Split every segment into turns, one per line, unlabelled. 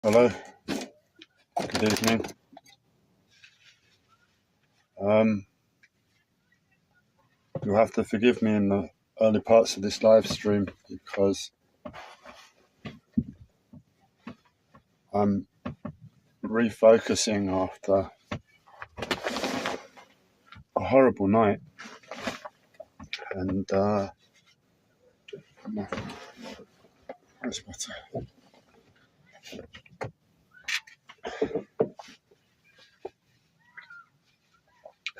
Hello, good evening. Um, you'll have to forgive me in the early parts of this live stream because I'm refocusing after a horrible night, and where's my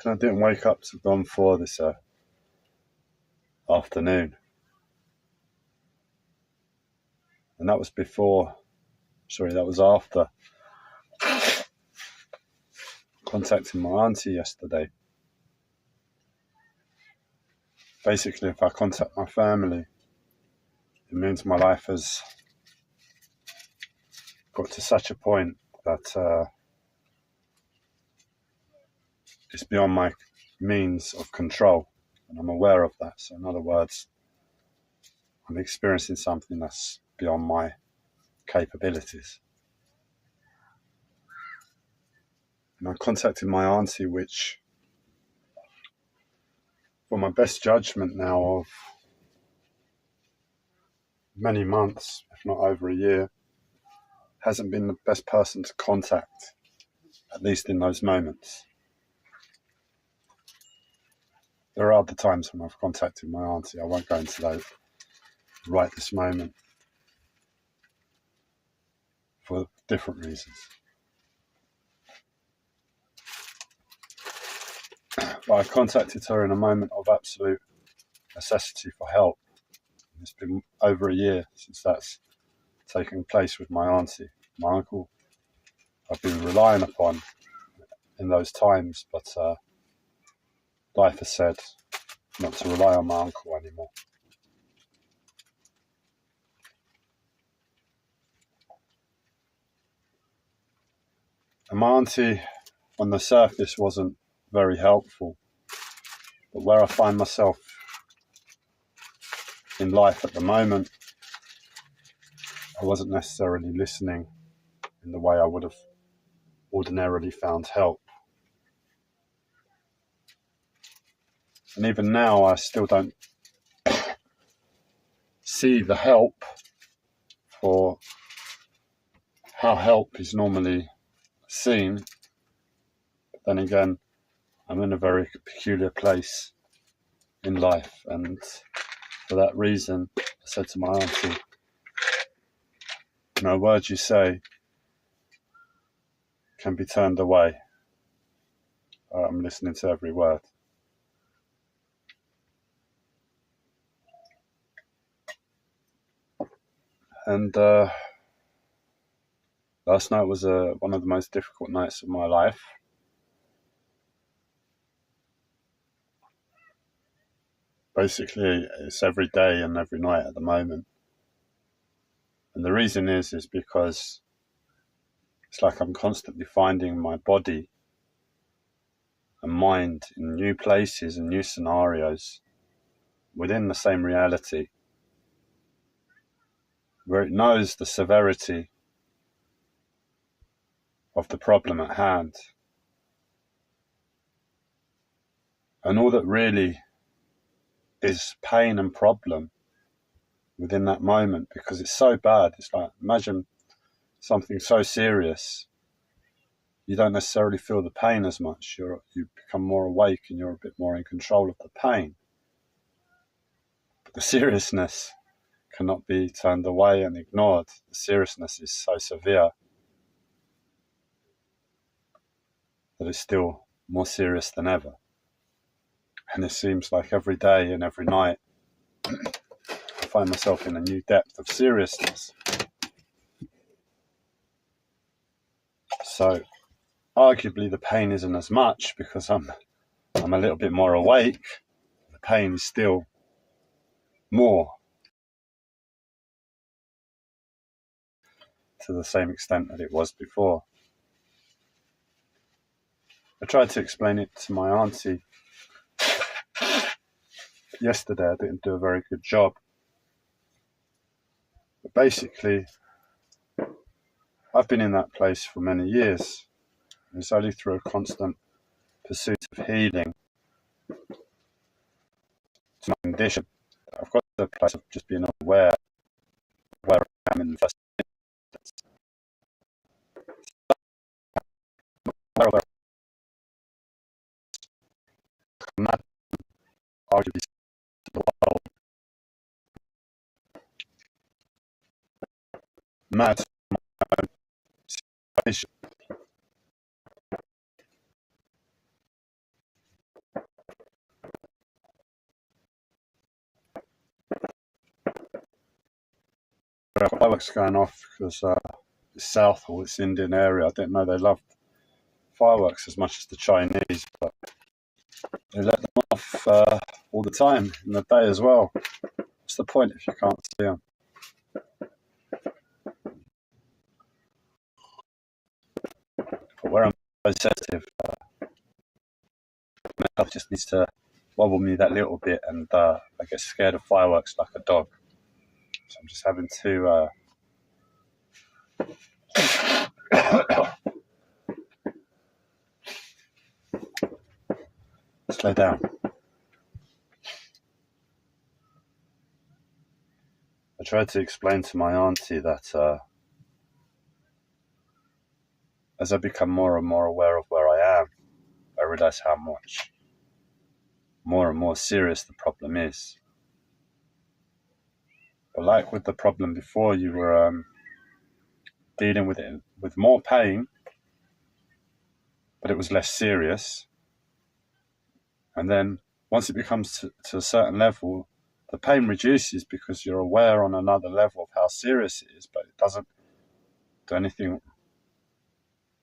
I didn't wake up till dawn 4 this afternoon, and that was after contacting my auntie yesterday. Basically, if I contact my family, it means my life has got to such a point that it's beyond my means of control, and I'm aware of that. So in other words, I'm experiencing something that's beyond my capabilities. And I contacted my auntie, which, for my best judgment now of many months, if not over a year, hasn't been the best person to contact, at least in those moments. There are other times when I've contacted my auntie. I won't go into those right this moment for different reasons. But I contacted her in a moment of absolute necessity for help. It's been over a year since that's taken place with my auntie. My uncle I've been relying upon in those times, but life has said not to rely on my uncle anymore. And my auntie on the surface wasn't very helpful, but where I find myself in life at the moment, I wasn't necessarily listening in the way I would have ordinarily found help. And even now, I still don't see the help for how help is normally seen. But then again, I'm in a very peculiar place in life, and for that reason, I said to my auntie, no words you say can be turned away. I'm listening to every word. And last night was one of the most difficult nights of my life. Basically, it's every day and every night at the moment. And the reason is because it's like I'm constantly finding my body and mind in new places and new scenarios within the same reality, where it knows the severity of the problem at hand. And all that really is pain and problem within that moment, because it's so bad. It's like, imagine something so serious, you don't necessarily feel the pain as much. You become more awake and you're a bit more in control of the pain. But the seriousness cannot be turned away and ignored. The seriousness is so severe that it's still more serious than ever. And it seems like every day and every night I find myself in a new depth of seriousness. So arguably the pain isn't as much because I'm a little bit more awake. The pain is still more, to the same extent that it was before. I tried to explain it to my auntie yesterday. I didn't do a very good job. But basically, I've been in that place for many years. It's only through a constant pursuit of healing to my condition. I've got to a place of just being aware of where I am in the first instance. Aware of mad, arguably the world, mad situation. Fireworks going off because it's South or it's Indian area. I didn't know they loved fireworks as much as the Chinese, but they let them off all the time in the day as well. What's the point if you can't see them? But where I'm so sensitive, my health just needs to wobble me that little bit, and I get scared of fireworks like a dog. So I'm just having to slow down. I tried to explain to my auntie that as I become more and more aware of where I am, I realise how much more and more serious the problem is. But like with the problem before, you were dealing with it with more pain, but it was less serious. And then once it becomes to a certain level, the pain reduces because you're aware on another level of how serious it is, but it doesn't do anything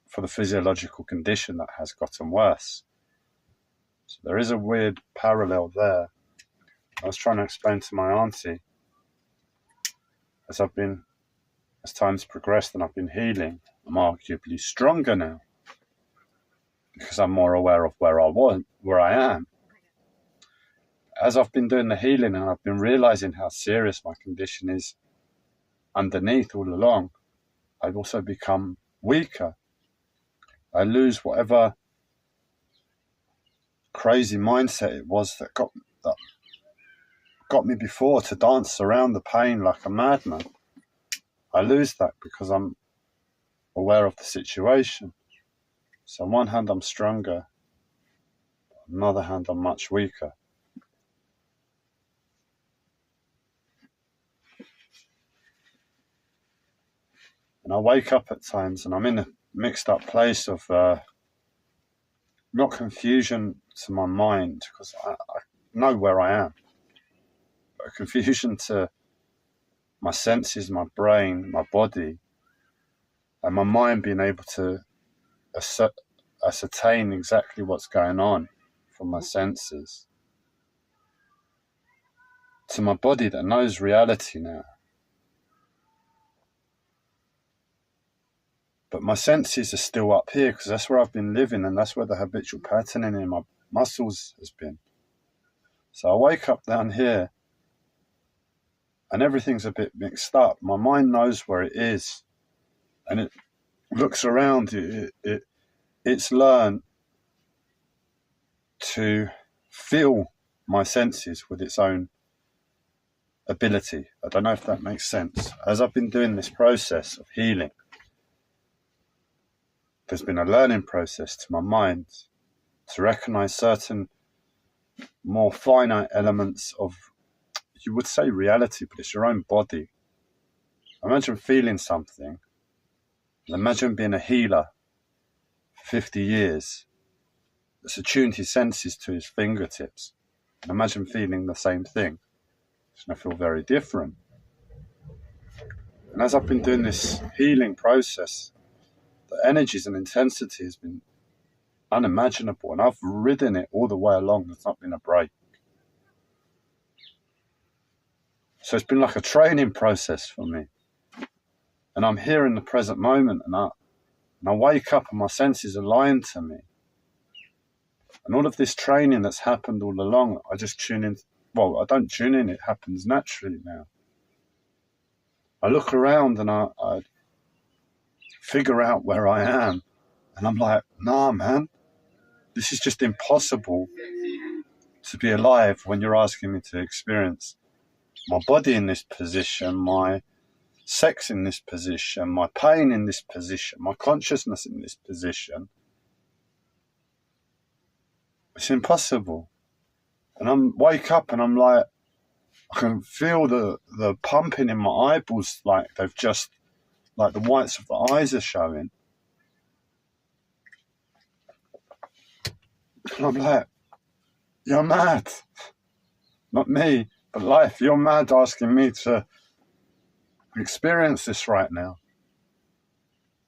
for the physiological condition that has gotten worse. So there is a weird parallel there. I was trying to explain to my auntie, as time's progressed and I've been healing, I'm arguably stronger now because I'm more aware of where I am. As I've been doing the healing and I've been realizing how serious my condition is underneath all along, I've also become weaker. I lose whatever crazy mindset it was that got me before to dance around the pain like a madman. I lose that because I'm aware of the situation. So on one hand I'm stronger, on the other hand I'm much weaker. And I wake up at times and I'm in a mixed up place of not confusion to my mind, because I know where I am, but a confusion to my senses, my brain, my body, and my mind being able to ascertain exactly what's going on from my senses, to my body that knows reality now. But my senses are still up here because that's where I've been living and that's where the habitual patterning in my muscles has been. So I wake up down here and everything's a bit mixed up. My mind knows where it is and it looks around. It's learned to feel my senses with its own ability. I don't know if that makes sense. As I've been doing this process of healing, there's been a learning process to my mind to recognize certain more finite elements of, you would say reality, but it's your own body. Imagine feeling something, and imagine being a healer for 50 years that's attuned his senses to his fingertips. And imagine feeling the same thing. It's going to feel very different. And as I've been doing this healing process, the energies and intensity has been unimaginable, and I've ridden it all the way along. There's not been a break. So it's been like a training process for me. And I'm here in the present moment, and I wake up and my senses align to me. And all of this training that's happened all along, I just tune in. Well, I don't tune in, it happens naturally now. I look around and figure out where I am. And I'm like, nah, man, this is just impossible to be alive when you're asking me to experience my body in this position, my sex in this position, my pain in this position, my consciousness in this position. It's impossible. And I wake up and I'm like, I can feel the pumping in my eyeballs, like they've just, like the whites of the eyes are showing. And I'm like, you're mad. Not me, but life. You're mad asking me to experience this right now.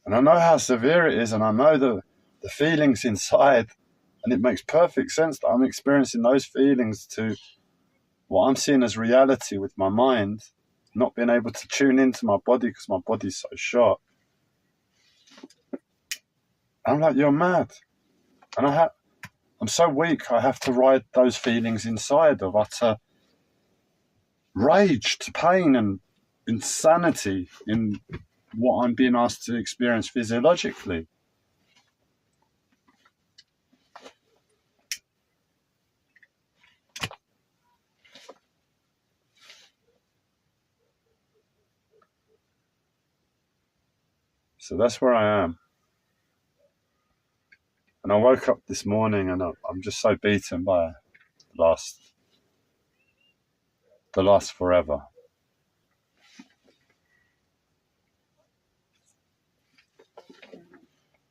And I know how severe it is, and I know the feelings inside, and it makes perfect sense that I'm experiencing those feelings to what I'm seeing as reality with my mind, not being able to tune into my body because my body's so short. I'm like, you're mad. And I'm so weak, I have to ride those feelings inside of utter rage to pain and insanity in what I'm being asked to experience physiologically. So that's where I am. And I woke up this morning and I'm just so beaten by the last forever.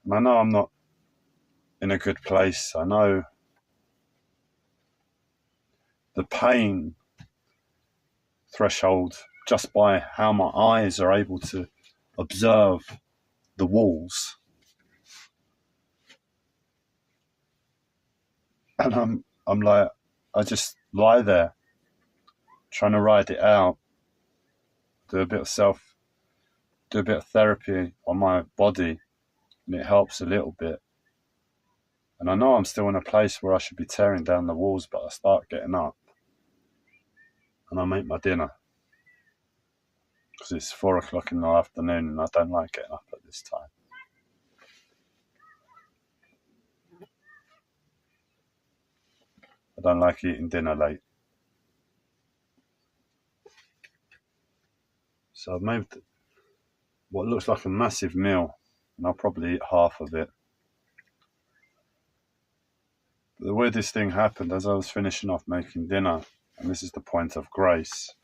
And I know I'm not in a good place. I know the pain threshold just by how my eyes are able to observe the walls. And I'm like, I just lie there trying to ride it out, do a bit of therapy on my body, and it helps a little bit. And I know I'm still in a place where I should be tearing down the walls, but I start getting up and I make my dinner because it's 4:00 in the afternoon and I don't like getting up at this time. I don't like eating dinner late. So I've made what looks like a massive meal, and I'll probably eat half of it. But the weirdest thing happened as I was finishing off making dinner, and this is the point of grace.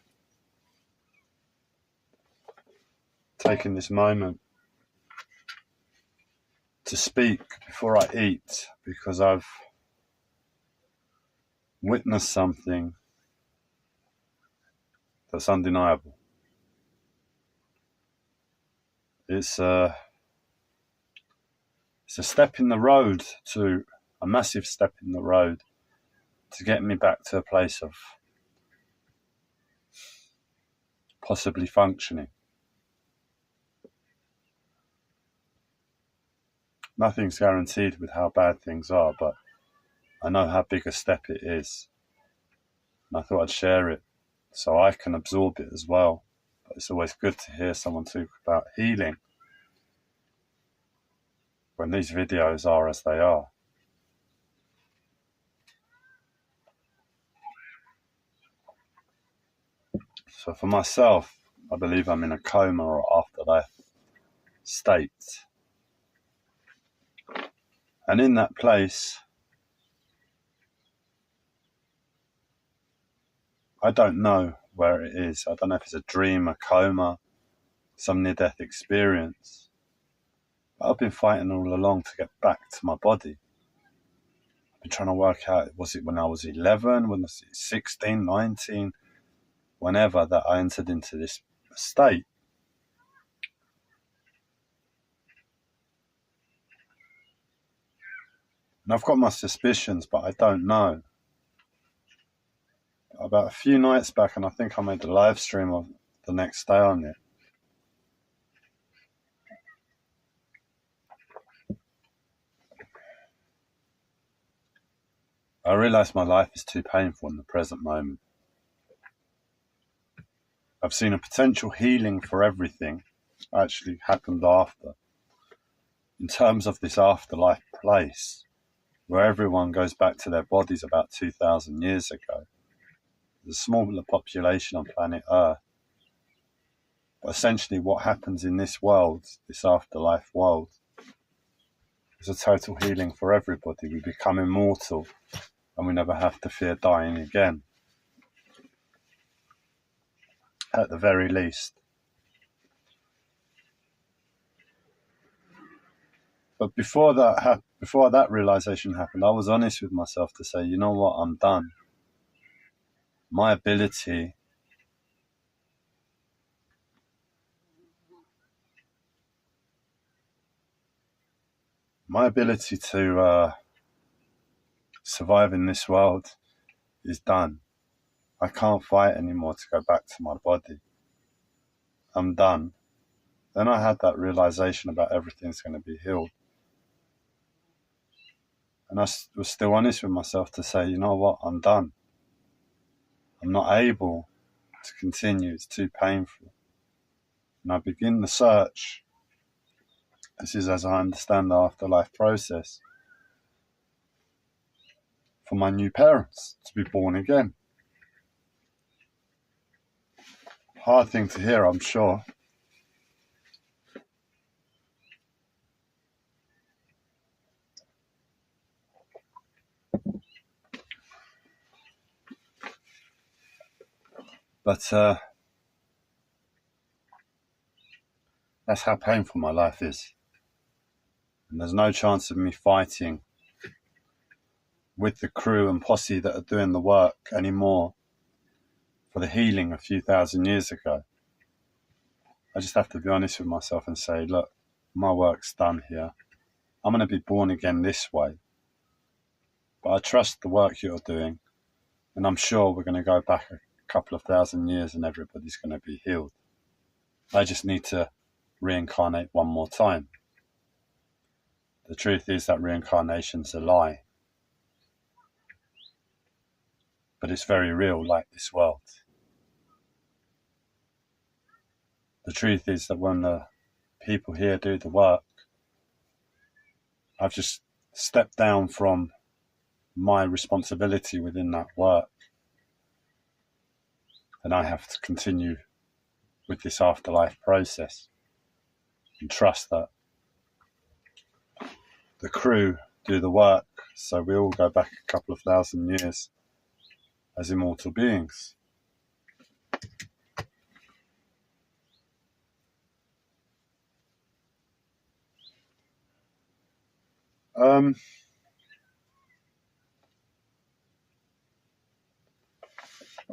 Taking this moment to speak before I eat because I've witnessed something that's undeniable. It's a step in the road to a massive step in the road to get me back to a place of possibly functioning. Nothing's guaranteed with how bad things are, but I know how big a step it is. And I thought I'd share it so I can absorb it as well. But it's always good to hear someone talk about healing when these videos are as they are. So for myself, I believe I'm in a coma or afterlife state. And in that place, I don't know where it is. I don't know if it's a dream, a coma, some near-death experience. But I've been fighting all along to get back to my body. I've been trying to work out, was it when I was 11, when I was 16, 19, whenever that I entered into this state. And I've got my suspicions, but I don't know. About a few nights back, and I think I made a live stream of the next day on it. I realised my life is too painful in the present moment. I've seen a potential healing for everything actually happened after. in terms of this afterlife place, where everyone goes back to their bodies about 2,000 years ago. There's a smaller population on planet Earth. But essentially what happens in this world, this afterlife world, is a total healing for everybody. We become immortal and we never have to fear dying again. At the very least. But before that realization happened, I was honest with myself to say, you know what, I'm done. My ability to survive in this world is done. I can't fight anymore to go back to my body. I'm done. Then I had that realization about everything's going to be healed. And I was still honest with myself to say, you know what, I'm done. I'm not able to continue. It's too painful. And I begin the search. This is as I understand the afterlife process. For my new parents to be born again. Hard thing to hear, I'm sure. But that's how painful my life is. And there's no chance of me fighting with the crew and posse that are doing the work anymore for the healing a few thousand years ago. I just have to be honest with myself and say, look, my work's done here. I'm going to be born again this way. But I trust the work you're doing, and I'm sure we're going to go back a couple of thousand years and everybody's going to be healed. I just need to reincarnate one more time. The truth is that reincarnation's a lie. But it's very real, like this world. The truth is that when the people here do the work, I've just stepped down from my responsibility within that work. And I have to continue with this afterlife process and trust that the crew do the work, so we all go back a couple of thousand years as immortal beings.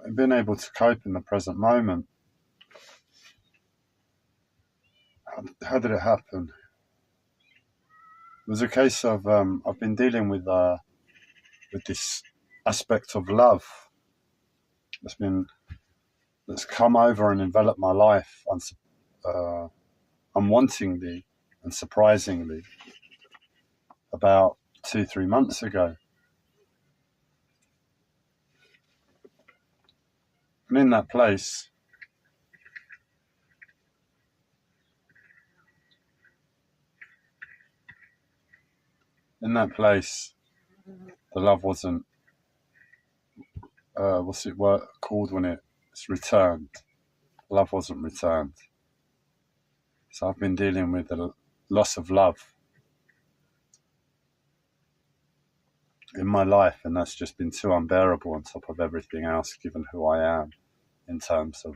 I've been able to cope in the present moment. How did it happen? It was a case of I've been dealing with this aspect of love that's come over and enveloped my life unwantingly and surprisingly about 2-3 months ago. And in that place, the love wasn't, what's it called when it's returned? Love wasn't returned. So I've been dealing with the loss of love in my life, and that's just been too unbearable on top of everything else, given who I am in terms of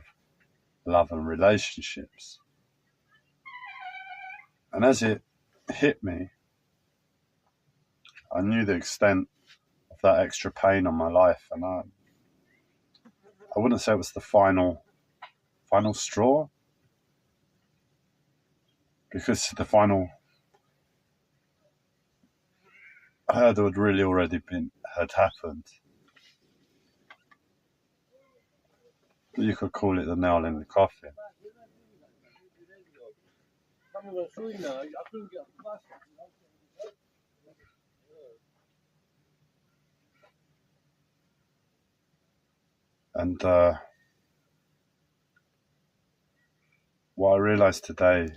love and relationships. And as it hit me, I knew the extent of that extra pain on my life, and I wouldn't say it was the final straw, because the final hurdle had really already had happened. You could call it the nail in the coffin. And what I realized today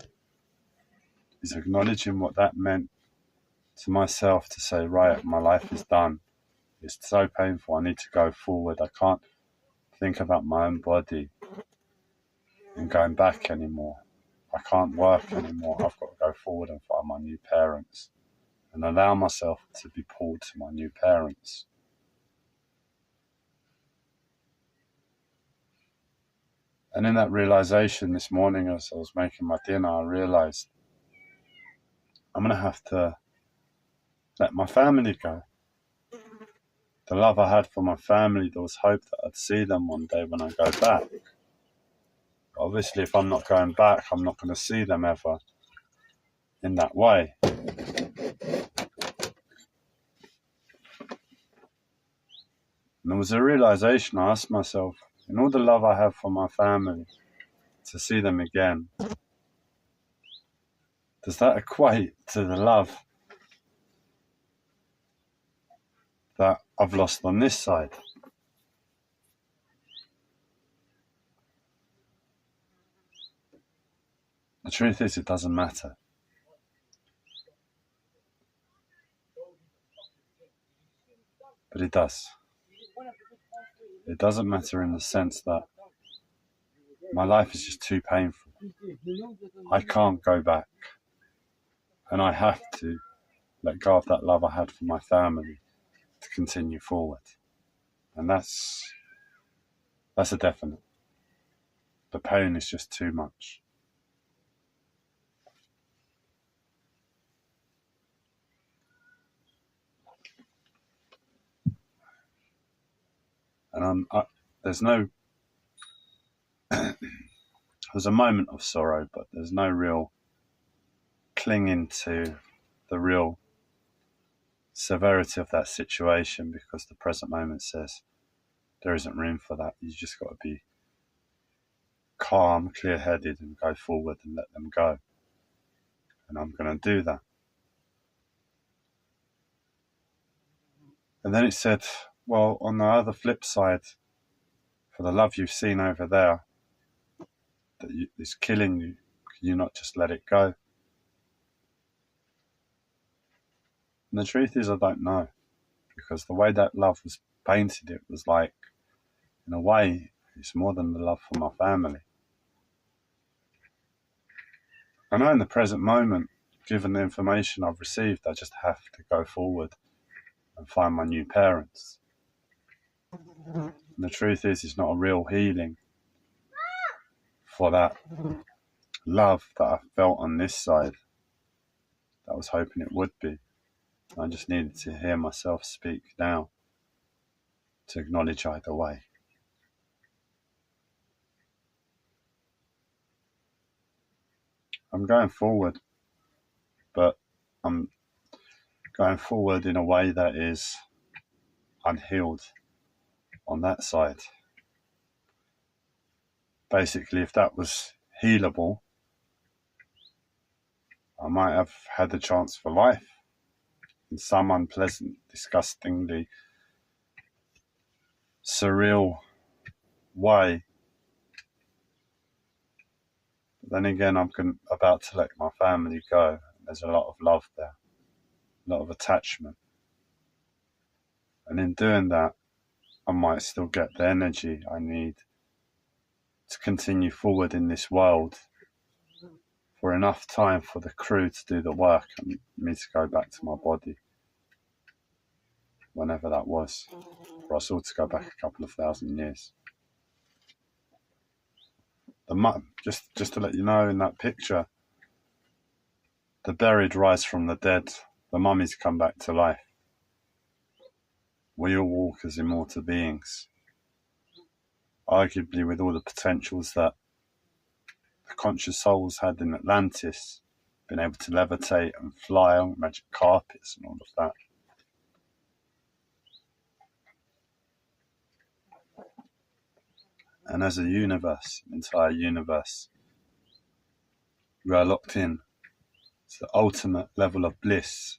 is acknowledging what that meant to myself, to say, right, my life is done. It's so painful. I need to go forward. I can't think about my own body and going back anymore. I can't work anymore. I've got to go forward and find my new parents and allow myself to be pulled to my new parents. And in that realization this morning, as I was making my dinner, I realized I'm going to have to let my family go. The love I had for my family, there was hope that I'd see them one day when I go back. Obviously, if I'm not going back, I'm not going to see them ever in that way. And there was a realization. I asked myself, in all the love I have for my family, to see them again, does that equate to the love that I've lost on this side? The truth is, it doesn't matter. But it does. It doesn't matter in the sense that my life is just too painful. I can't go back. And I have to let go of that love I had for my family to continue forward. And that's a definite. The pain is just too much. And there's a moment of sorrow, but there's no real clinging to the real severity of that situation, because the present moment says there isn't room for that. You just got to be calm, clear-headed, and go forward and let them go. And I'm going to do that. And then it said, well, on the other flip side, for the love you've seen over there that is killing you, can you not just let it go? And the truth is, I don't know, because the way that love was painted, it was like, in a way, it's more than the love for my family. I know in the present moment, given the information I've received, I just have to go forward and find my new parents. And the truth is, it's not a real healing for that love that I felt on this side that I was hoping it would be. I just needed to hear myself speak now to acknowledge either way. I'm going forward, but I'm going forward in a way that is unhealed on that side. Basically, if that was healable, I might have had a chance for life in some unpleasant, disgustingly surreal way. But then again, I'm about to let my family go. There's a lot of love there, a lot of attachment. And in doing that, I might still get the energy I need to continue forward in this world for enough time for the crew to do the work and me to go back to my body, whenever that was, for us all to go back a couple of thousand years. Just to let you know, in that picture, the buried rise from the dead, the mummies come back to life. We all walk as immortal beings, arguably with all the potentials that the conscious souls had in Atlantis, being able to levitate and fly on magic carpets and all of that. And as a universe, an entire universe, we are locked in to the ultimate level of bliss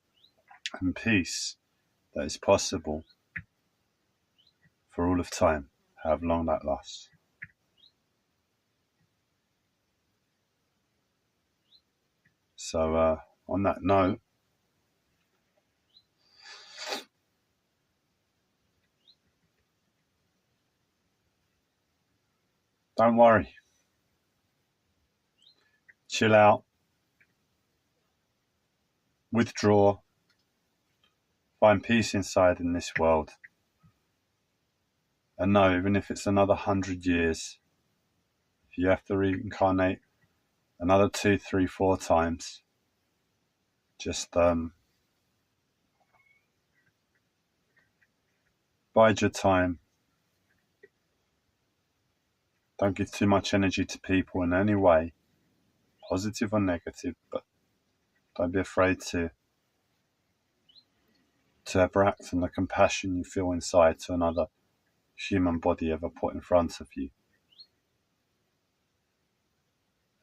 and peace that is possible for all of time, however long that lasts. So on that note, don't worry. Chill out. Withdraw. Find peace inside in this world. And know, even if it's another 100 years, if you have to reincarnate another 2, 3, 4 times, just bide your time. Don't give too much energy to people in any way, positive or negative, but don't be afraid to ever act on the compassion you feel inside to another human body ever put in front of you.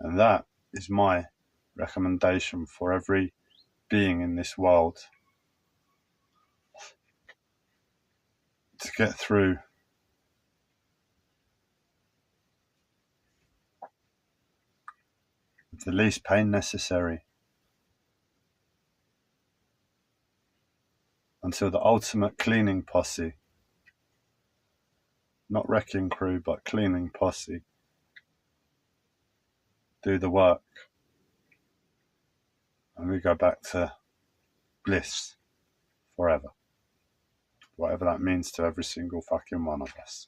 And that is my recommendation for every being in this world to get through with the least pain necessary until the ultimate cleaning posse, not wrecking crew, but cleaning posse, do the work. And we go back to bliss forever. Whatever that means to every single fucking one of us.